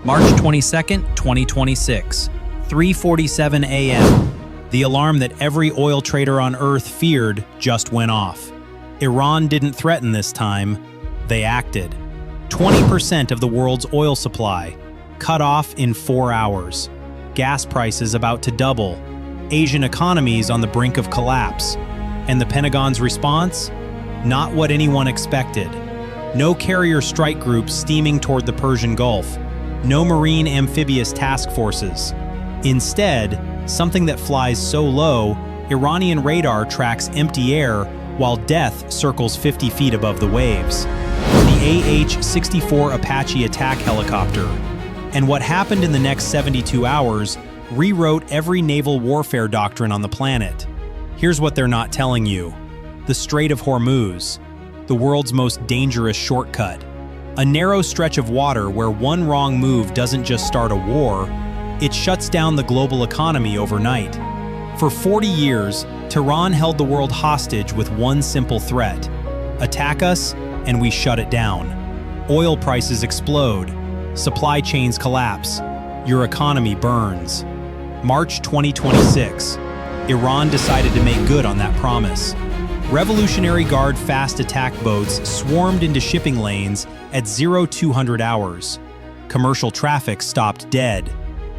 March 22nd, 2026, 3:47 a.m. The alarm that every oil trader on Earth feared just went off. Iran didn't threaten this time, they acted. 20% of the world's oil supply, cut off in 4 hours. Gas prices about to double. Asian economies on the brink of collapse. And the Pentagon's response? Not what anyone expected. No carrier strike groups steaming toward the Persian Gulf. No marine amphibious task forces. Instead, something that flies so low, Iranian radar tracks empty air while death circles 50 feet above the waves. The AH-64 Apache attack helicopter. And what happened in the next 72 hours rewrote every naval warfare doctrine on the planet. Here's what they're not telling you. The Strait of Hormuz, the world's most dangerous shortcut. A narrow stretch of water where one wrong move doesn't just start a war, it shuts down the global economy overnight. For 40 years, Tehran held the world hostage with one simple threat. Attack us, and we shut it down. Oil prices explode. Supply chains collapse. Your economy burns. March 2026. Iran decided to make good on that promise. Revolutionary Guard fast attack boats swarmed into shipping lanes at 0200 hours. Commercial traffic stopped dead.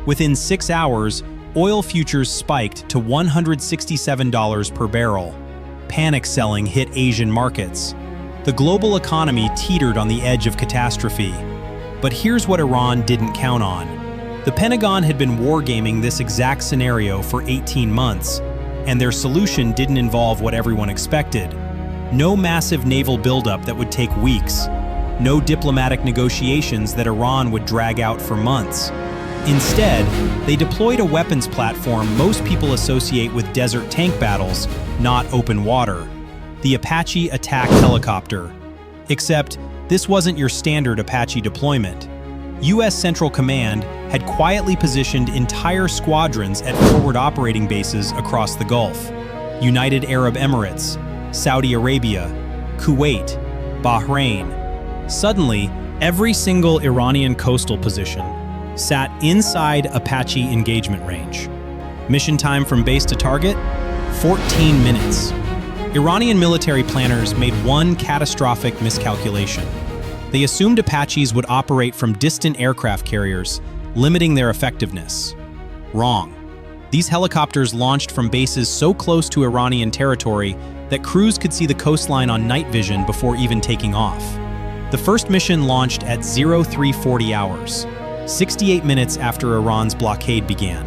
Within 6 hours, oil futures spiked to $167 per barrel. Panic selling hit Asian markets. The global economy teetered on the edge of catastrophe. But here's what Iran didn't count on. The Pentagon had been wargaming this exact scenario for 18 months, and their solution didn't involve what everyone expected. No massive naval buildup that would take weeks. No diplomatic negotiations that Iran would drag out for months. Instead, they deployed a weapons platform most people associate with desert tank battles, not open water. The Apache attack helicopter. Except, this wasn't your standard Apache deployment. U.S. Central Command had quietly positioned entire squadrons at forward operating bases across the Gulf. United Arab Emirates, Saudi Arabia, Kuwait, Bahrain. Suddenly, every single Iranian coastal position sat inside Apache engagement range. Mission time from base to target? 14 minutes. Iranian military planners made one catastrophic miscalculation. They assumed Apaches would operate from distant aircraft carriers, limiting their effectiveness. Wrong. These helicopters launched from bases so close to Iranian territory that crews could see the coastline on night vision before even taking off. The first mission launched at 0340 hours, 68 minutes after Iran's blockade began.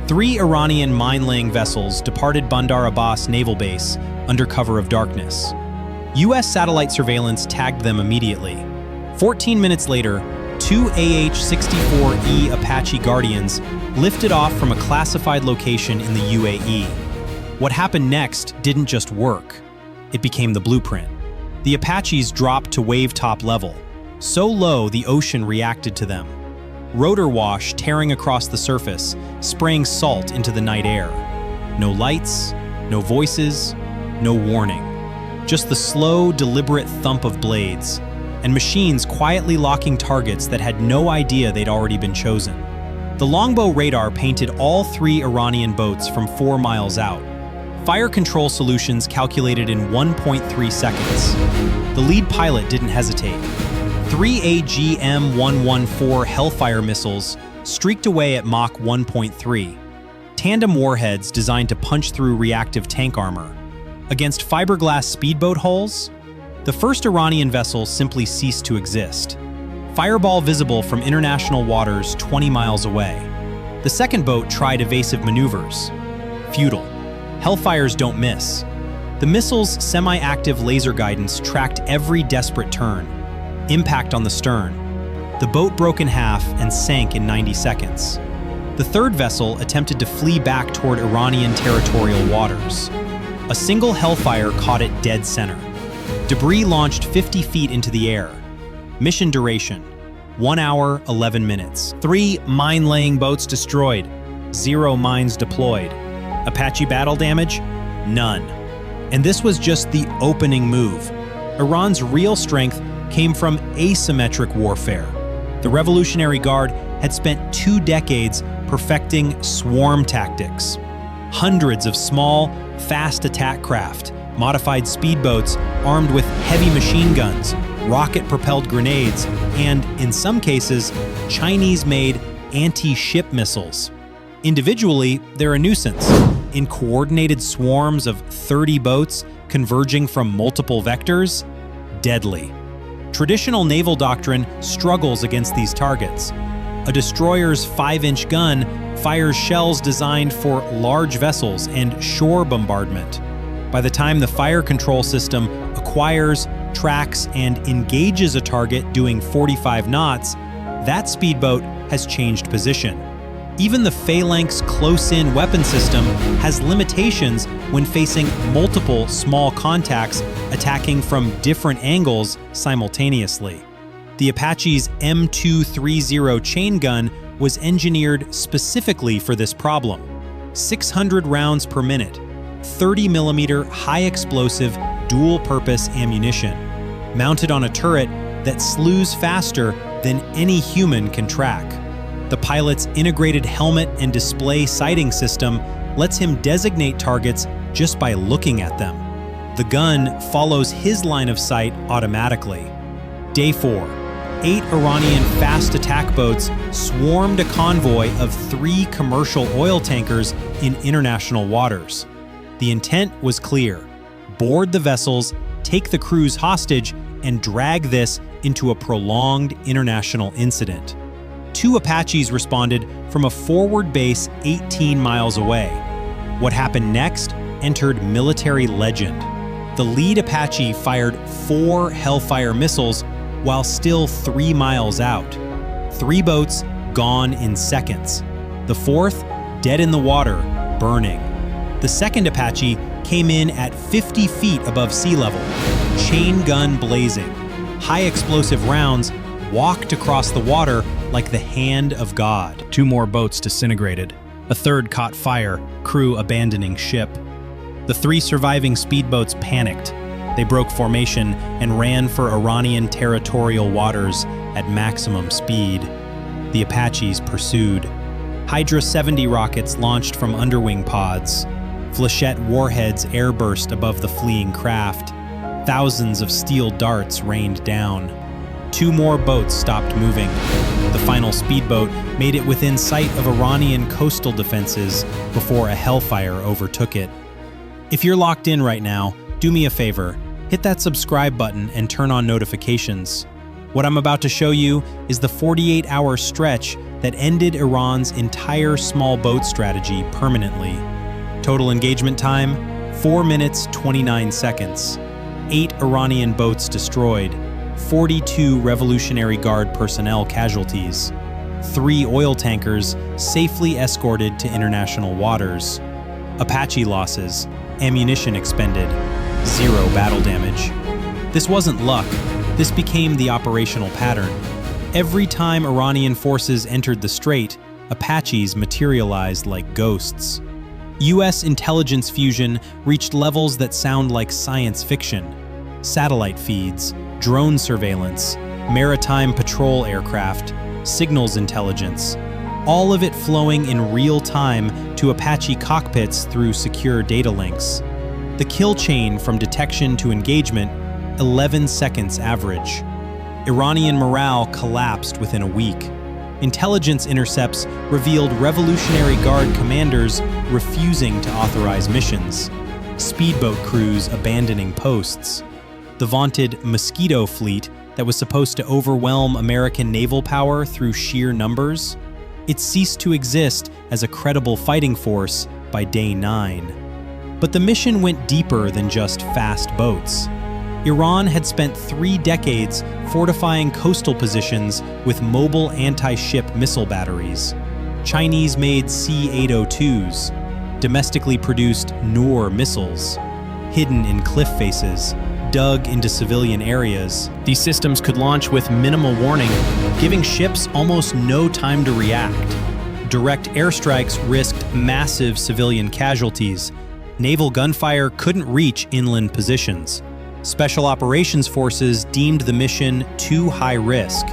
3 Iranian mine-laying vessels departed Bandar Abbas naval base under cover of darkness. U.S. satellite surveillance tagged them immediately. 14 minutes later, 2 AH-64 Apache Guardians lifted off from a classified location in the UAE. What happened next didn't just work. It became the blueprint. The Apaches dropped to wave-top level, so low the ocean reacted to them. Rotor wash tearing across the surface, spraying salt into the night air. No lights, no voices, no warning. Just the slow, deliberate thump of blades, and machines quietly locking targets that had no idea they'd already been chosen. The longbow radar painted all 3 Iranian boats from 4 miles out. Fire control solutions calculated in 1.3 seconds. The lead pilot didn't hesitate. 3 AGM-114 Hellfire missiles streaked away at Mach 1.3. Tandem warheads designed to punch through reactive tank armor. Against fiberglass speedboat hulls, the first Iranian vessel simply ceased to exist. Fireball visible from international waters 20 miles away. The second boat tried evasive maneuvers. Futile. Hellfires don't miss. The missile's semi-active laser guidance tracked every desperate turn. Impact on the stern. The boat broke in half and sank in 90 seconds. The third vessel attempted to flee back toward Iranian territorial waters. A single Hellfire caught it dead center. Debris launched 50 feet into the air. Mission duration, 1 hour, 11 minutes. 3 mine-laying boats destroyed. 0 mines deployed. Apache battle damage? None. And this was just the opening move. Iran's real strength came from asymmetric warfare. The Revolutionary Guard had spent 2 decades perfecting swarm tactics. Hundreds of small, fast attack craft, modified speedboats armed with heavy machine guns, rocket-propelled grenades, and, in some cases, Chinese-made anti-ship missiles. Individually, they're a nuisance. In coordinated swarms of 30 boats converging from multiple vectors, deadly. Traditional naval doctrine struggles against these targets. A destroyer's 5-inch gun fires shells designed for large vessels and shore bombardment. By the time the fire control system acquires, tracks, and engages a target doing 45 knots, that speedboat has changed position. Even the Phalanx close-in weapon system has limitations when facing multiple small contacts attacking from different angles simultaneously. The Apache's M230 chain gun was engineered specifically for this problem. 600 rounds per minute, 30mm high-explosive dual-purpose ammunition, mounted on a turret that slews faster than any human can track. The pilot's integrated helmet and display sighting system lets him designate targets just by looking at them. The gun follows his line of sight automatically. Day 4. 8 Iranian fast attack boats swarmed a convoy of 3 commercial oil tankers in international waters. The intent was clear: board the vessels, take the crews hostage, and drag this into a prolonged international incident. 2 Apaches responded from a forward base 18 miles away. What happened next entered military legend. The lead Apache fired 4 Hellfire missiles while still 3 miles out. 3 boats gone in seconds. The 4th dead in the water, burning. The 2nd Apache came in at 50 feet above sea level, chain gun blazing. High explosive rounds walked across the water like the hand of God. 2 more boats disintegrated. A 3rd caught fire, crew abandoning ship. The 3 surviving speedboats panicked. They broke formation and ran for Iranian territorial waters at maximum speed. The Apaches pursued. Hydra 70 rockets launched from underwing pods. Flechette warheads airburst above the fleeing craft. Thousands of steel darts rained down. 2 more boats stopped moving. The final speedboat made it within sight of Iranian coastal defenses before a Hellfire overtook it. If you're locked in right now, do me a favor, hit that subscribe button and turn on notifications. What I'm about to show you is the 48-hour stretch that ended Iran's entire small boat strategy permanently. Total engagement time, 4 minutes 29 seconds. 8 Iranian boats destroyed. 42 Revolutionary Guard personnel casualties. 3 oil tankers safely escorted to international waters. Apache losses, ammunition expended, 0 battle damage. This wasn't luck. This became the operational pattern. Every time Iranian forces entered the strait, Apaches materialized like ghosts. U.S. intelligence fusion reached levels that sound like science fiction. Satellite feeds, drone surveillance, maritime patrol aircraft, signals intelligence, all of it flowing in real time to Apache cockpits through secure data links. The kill chain from detection to engagement, 11 seconds average. Iranian morale collapsed within a week. Intelligence intercepts revealed Revolutionary Guard commanders refusing to authorize missions. Speedboat crews abandoning posts. The vaunted Mosquito fleet that was supposed to overwhelm American naval power through sheer numbers, it ceased to exist as a credible fighting force by day 9. But the mission went deeper than just fast boats. Iran had spent 3 decades fortifying coastal positions with mobile anti-ship missile batteries, Chinese-made C-802s, domestically produced Noor missiles, hidden in cliff faces, dug into civilian areas. These systems could launch with minimal warning, giving ships almost no time to react. Direct airstrikes risked massive civilian casualties. Naval gunfire couldn't reach inland positions. Special operations forces deemed the mission too high risk.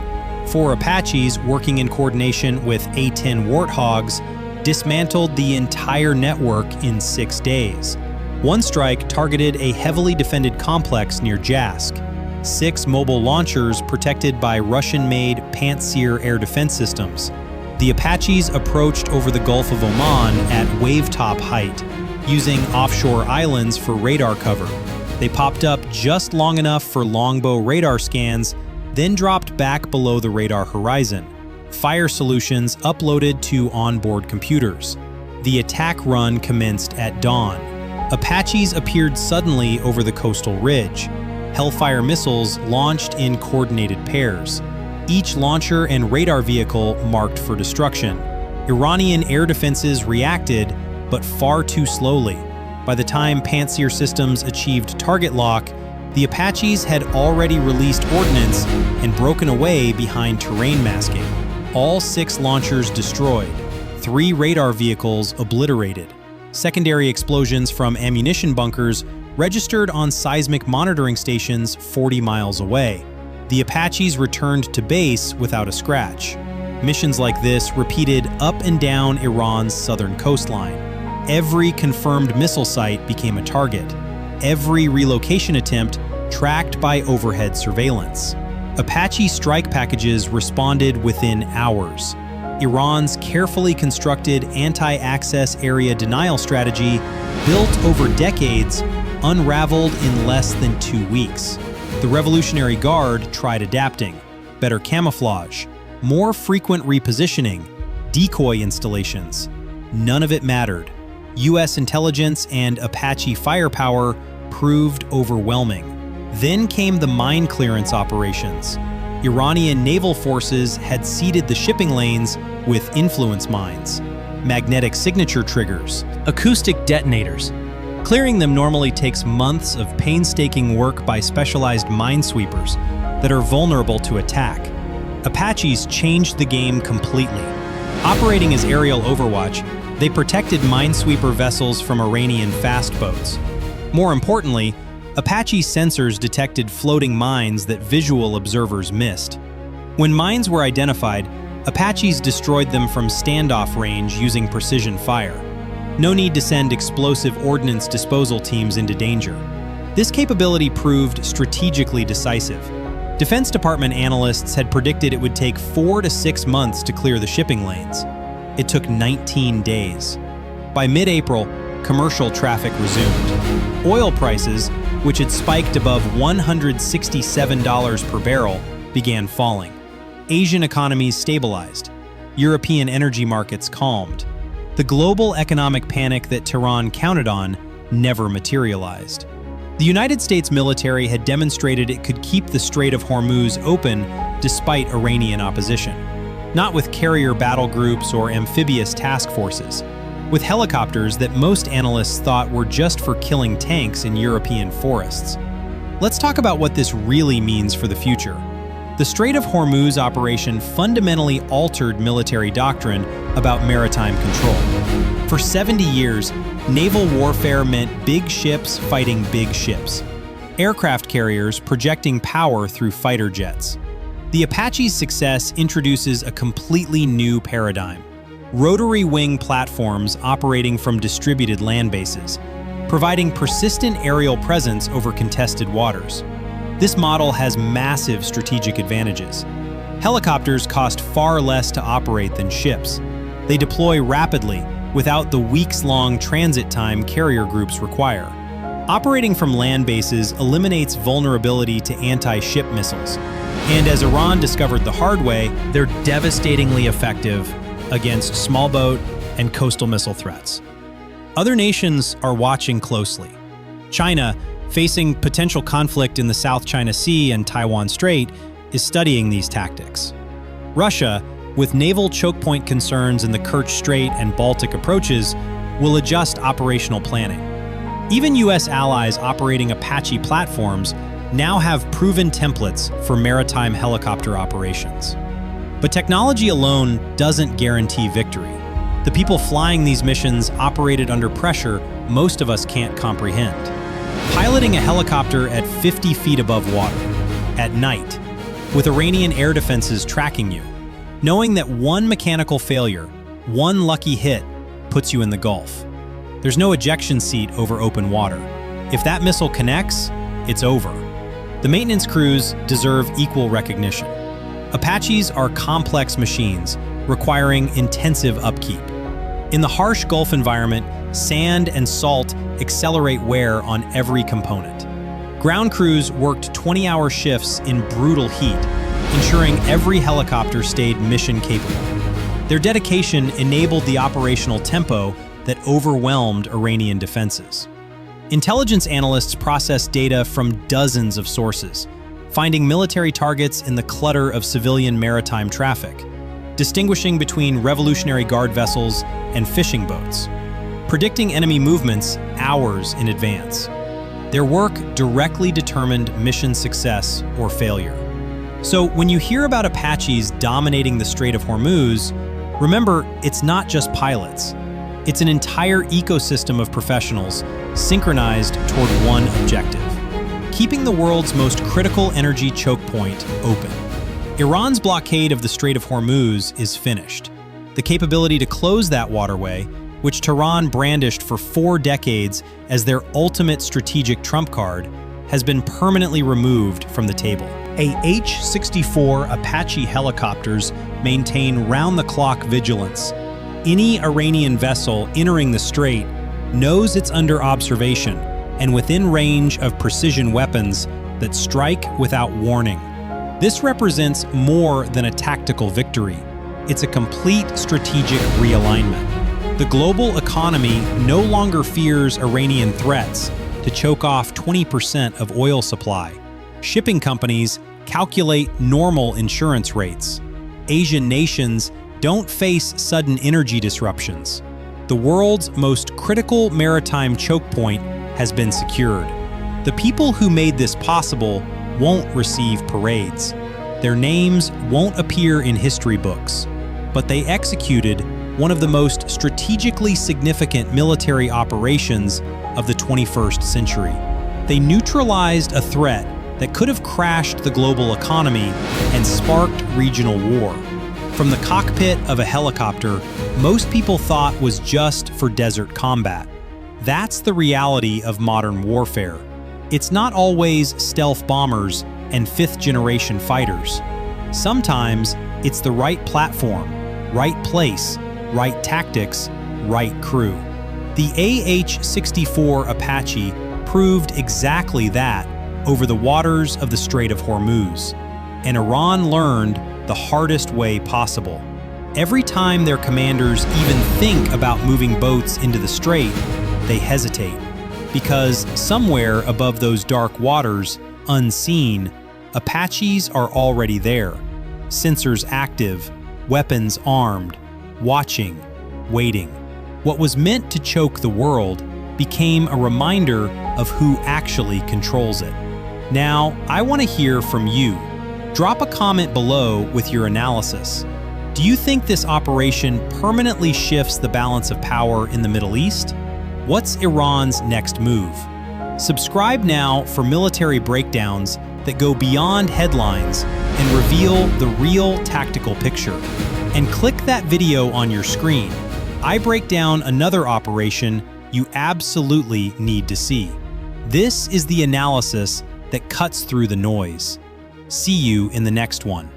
AH-64 Apaches, working in coordination with A-10 Warthogs, dismantled the entire network in 6 days. One strike targeted a heavily defended complex near Jask. 6 mobile launchers protected by Russian-made Pantsir air defense systems. The Apaches approached over the Gulf of Oman at wavetop height, using offshore islands for radar cover. They popped up just long enough for longbow radar scans, then dropped back below the radar horizon. Fire solutions uploaded to onboard computers. The attack run commenced at dawn. Apaches appeared suddenly over the coastal ridge. Hellfire missiles launched in coordinated pairs. Each launcher and radar vehicle marked for destruction. Iranian air defenses reacted, but far too slowly. By the time Pantsir systems achieved target lock, the Apaches had already released ordnance and broken away behind terrain masking. All 6 launchers destroyed, 3 radar vehicles obliterated. Secondary explosions from ammunition bunkers registered on seismic monitoring stations 40 miles away. The Apaches returned to base without a scratch. Missions like this repeated up and down Iran's southern coastline. Every confirmed missile site became a target. Every relocation attempt tracked by overhead surveillance. Apache strike packages responded within hours. Iran's carefully constructed anti-access area denial strategy, built over decades, unraveled in less than 2 weeks. The Revolutionary Guard tried adapting: better camouflage, more frequent repositioning, decoy installations. None of it mattered. U.S. intelligence and Apache firepower proved overwhelming. Then came the mine clearance operations. Iranian naval forces had seeded the shipping lanes with influence mines, magnetic signature triggers, acoustic detonators. Clearing them normally takes months of painstaking work by specialized minesweepers that are vulnerable to attack. Apaches changed the game completely. Operating as aerial overwatch, they protected minesweeper vessels from Iranian fast boats. More importantly, Apache sensors detected floating mines that visual observers missed. When mines were identified, Apaches destroyed them from standoff range using precision fire. No need to send explosive ordnance disposal teams into danger. This capability proved strategically decisive. Defense Department analysts had predicted it would take 4 to 6 months to clear the shipping lanes. It took 19 days. By mid-April, commercial traffic resumed. Oil prices, which had spiked above $167 per barrel, began falling. Asian economies stabilized. European energy markets calmed. The global economic panic that Tehran counted on never materialized. The United States military had demonstrated it could keep the Strait of Hormuz open despite Iranian opposition. Not with carrier battle groups or amphibious task forces, with helicopters that most analysts thought were just for killing tanks in European forests. Let's talk about what this really means for the future. The Strait of Hormuz operation fundamentally altered military doctrine about maritime control. For 70 years, naval warfare meant big ships fighting big ships, aircraft carriers projecting power through fighter jets. The Apache's success introduces a completely new paradigm: rotary wing platforms operating from distributed land bases, providing persistent aerial presence over contested waters. This model has massive strategic advantages. Helicopters cost far less to operate than ships. They deploy rapidly, without the weeks-long transit time carrier groups require. Operating from land bases eliminates vulnerability to anti-ship missiles. And as Iran discovered the hard way, they're devastatingly effective against small boat and coastal missile threats. Other nations are watching closely. China, facing potential conflict in the South China Sea and Taiwan Strait, is studying these tactics. Russia, with naval choke point concerns in the Kerch Strait and Baltic approaches, will adjust operational planning. Even U.S. allies operating Apache platforms now have proven templates for maritime helicopter operations. But technology alone doesn't guarantee victory. The people flying these missions operated under pressure most of us can't comprehend. Piloting a helicopter at 50 feet above water, at night, with Iranian air defenses tracking you, knowing that one mechanical failure, one lucky hit, puts you in the Gulf. There's no ejection seat over open water. If that missile connects, it's over. The maintenance crews deserve equal recognition. Apaches are complex machines requiring intensive upkeep. In the harsh Gulf environment, sand and salt accelerate wear on every component. Ground crews worked 20-hour shifts in brutal heat, ensuring every helicopter stayed mission capable. Their dedication enabled the operational tempo that overwhelmed Iranian defenses. Intelligence analysts processed data from dozens of sources, finding military targets in the clutter of civilian maritime traffic, distinguishing between Revolutionary Guard vessels and fishing boats, predicting enemy movements hours in advance. Their work directly determined mission success or failure. So when you hear about Apaches dominating the Strait of Hormuz, remember, it's not just pilots. It's an entire ecosystem of professionals synchronized toward one objective: keeping the world's most critical energy choke point open. Iran's blockade of the Strait of Hormuz is finished. The capability to close that waterway, which Tehran brandished for 4 decades as their ultimate strategic trump card, has been permanently removed from the table. AH-64 Apache helicopters maintain round-the-clock vigilance. Any Iranian vessel entering the strait knows it's under observation and within range of precision weapons that strike without warning. This represents more than a tactical victory. It's a complete strategic realignment. The global economy no longer fears Iranian threats to choke off 20% of oil supply. Shipping companies calculate normal insurance rates. Asian nations don't face sudden energy disruptions. The world's most critical maritime choke point has been secured. The people who made this possible won't receive parades. Their names won't appear in history books, but they executed one of the most strategically significant military operations of the 21st century. They neutralized a threat that could have crashed the global economy and sparked regional war. From the cockpit of a helicopter, most people thought was just for desert combat. That's the reality of modern warfare. It's not always stealth bombers and 5th-generation fighters. Sometimes it's the right platform, right place, right tactics, right crew. The AH-64 Apache proved exactly that over the waters of the Strait of Hormuz, and Iran learned the hardest way possible. Every time their commanders even think about moving boats into the strait, they hesitate, because somewhere above those dark waters, unseen, Apaches are already there, sensors active, weapons armed, watching, waiting. What was meant to choke the world became a reminder of who actually controls it. Now, I want to hear from you. Drop a comment below with your analysis. Do you think this operation permanently shifts the balance of power in the Middle East? What's Iran's next move? Subscribe now for military breakdowns that go beyond headlines and reveal the real tactical picture. And click that video on your screen. I break down another operation you absolutely need to see. This is the analysis that cuts through the noise. See you in the next one.